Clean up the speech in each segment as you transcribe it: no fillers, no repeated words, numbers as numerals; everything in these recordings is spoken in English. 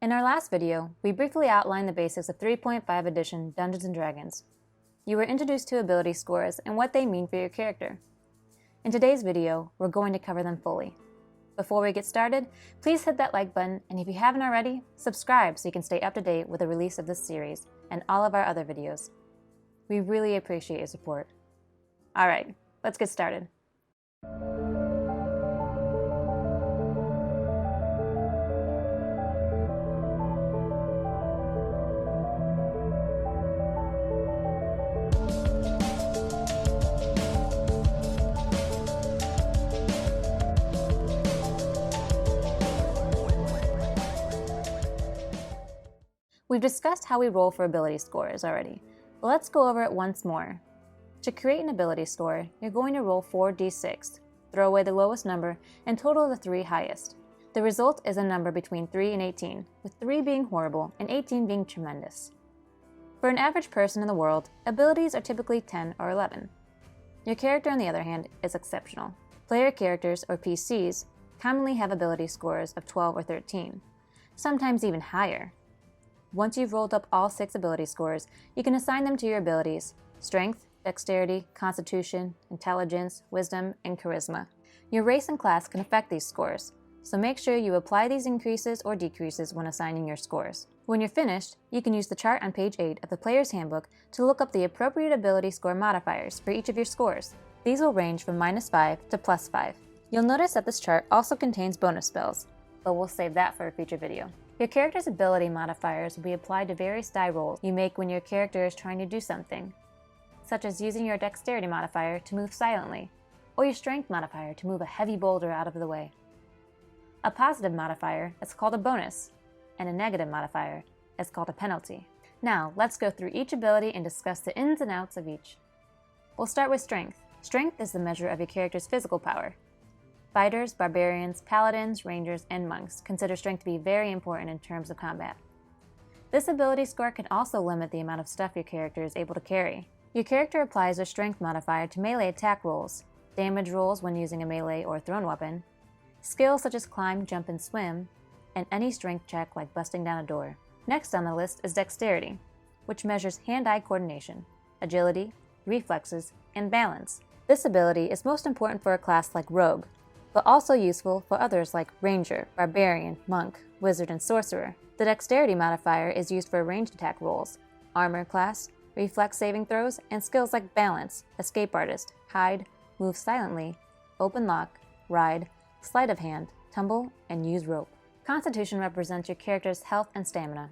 In our last video, we briefly outlined the basics of 3.5 edition Dungeons & Dragons. You were introduced to ability scores and what they mean for your character. In today's video, we're going to cover them fully. Before we get started, please hit that like button, and if you haven't already, subscribe so you can stay up to date with the release of this series and all of our other videos. We really appreciate your support. Alright, let's get started. We've discussed how we roll for ability scores already, but let's go over it once more. To create an ability score, you're going to roll 4d6, throw away the lowest number, and total the 3 highest. The result is a number between 3 and 18, with 3 being horrible and 18 being tremendous. For an average person in the world, abilities are typically 10 or 11. Your character, on the other hand, is exceptional. Player characters, or PCs, commonly have ability scores of 12 or 13, sometimes even higher. Once you've rolled up all 6 ability scores, you can assign them to your abilities: Strength, Dexterity, Constitution, Intelligence, Wisdom, and Charisma. Your race and class can affect these scores, so make sure you apply these increases or decreases when assigning your scores. When you're finished, you can use the chart on page 8 of the Player's Handbook to look up the appropriate ability score modifiers for each of your scores. These will range from -5 to +5. You'll notice that this chart also contains bonus spells, but we'll save that for a future video. Your character's ability modifiers will be applied to various die rolls you make when your character is trying to do something, such as using your Dexterity modifier to move silently, or your Strength modifier to move a heavy boulder out of the way. A positive modifier is called a bonus, and a negative modifier is called a penalty. Now, let's go through each ability and discuss the ins and outs of each. We'll start with Strength. Strength is the measure of your character's physical power. Fighters, barbarians, paladins, rangers, and monks consider strength to be very important in terms of combat. This ability score can also limit the amount of stuff your character is able to carry. Your character applies a strength modifier to melee attack rolls, damage rolls when using a melee or thrown weapon, skills such as climb, jump, and swim, and any strength check like busting down a door. Next on the list is Dexterity, which measures hand-eye coordination, agility, reflexes, and balance. This ability is most important for a class like Rogue, but also useful for others like Ranger, Barbarian, Monk, Wizard, and Sorcerer. The Dexterity modifier is used for ranged attack rolls, Armor class, reflex saving throws, and skills like Balance, Escape Artist, Hide, Move Silently, Open Lock, Ride, Sleight of Hand, Tumble, and Use Rope. Constitution represents your character's health and stamina.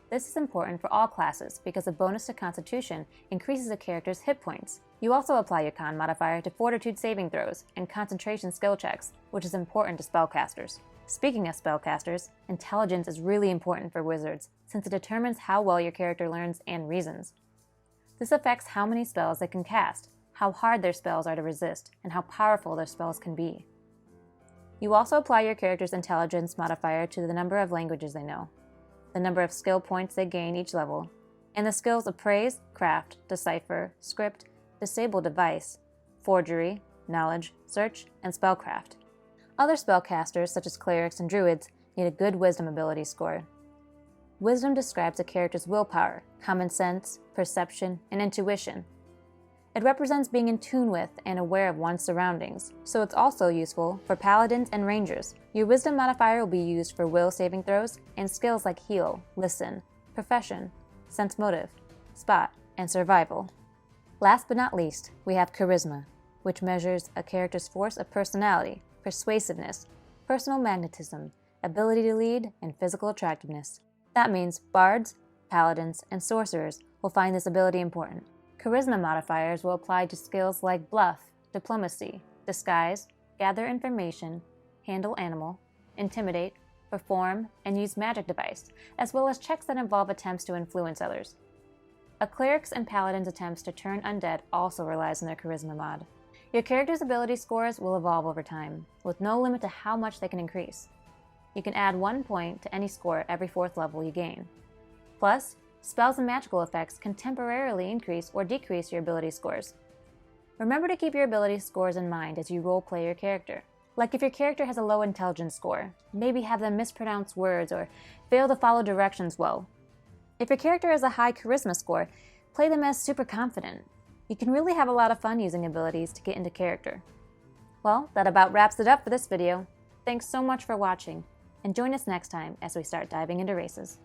This is important for all classes because a bonus to Constitution increases a character's hit points. You also apply your Con modifier to Fortitude saving throws and Concentration skill checks, which is important to spellcasters. Speaking of spellcasters, Intelligence is really important for wizards since it determines how well your character learns and reasons. This affects how many spells they can cast, how hard their spells are to resist, and how powerful their spells can be. You also apply your character's Intelligence modifier to the number of languages they know, the number of skill points they gain each level, and the skills Appraise, Craft, Decipher, Script, Disable Device, Forgery, Knowledge, Search, and Spellcraft. Other spellcasters, such as clerics and druids, need a good Wisdom ability score. Wisdom describes a character's willpower, common sense, perception, and intuition. It represents being in tune with and aware of one's surroundings, so it's also useful for paladins and rangers. Your Wisdom modifier will be used for will saving throws and skills like Heal, Listen, Profession, Sense Motive, Spot, and Survival. Last but not least, we have Charisma, which measures a character's force of personality, persuasiveness, personal magnetism, ability to lead, and physical attractiveness. That means bards, paladins, and sorcerers will find this ability important. Charisma modifiers will apply to skills like Bluff, Diplomacy, Disguise, Gather Information, Handle Animal, Intimidate, Perform, and Use Magic Device, as well as checks that involve attempts to influence others. A cleric's and paladin's attempts to turn undead also relies on their Charisma mod. Your character's ability scores will evolve over time, with no limit to how much they can increase. You can add 1 point to any score every 4th level you gain. Plus, spells and magical effects can temporarily increase or decrease your ability scores. Remember to keep your ability scores in mind as you roleplay your character. Like if your character has a low intelligence score, maybe have them mispronounce words or fail to follow directions well. If your character has a high charisma score, play them as super confident. You can really have a lot of fun using abilities to get into character. Well, that about wraps it up for this video. Thanks so much for watching, and join us next time as we start diving into races.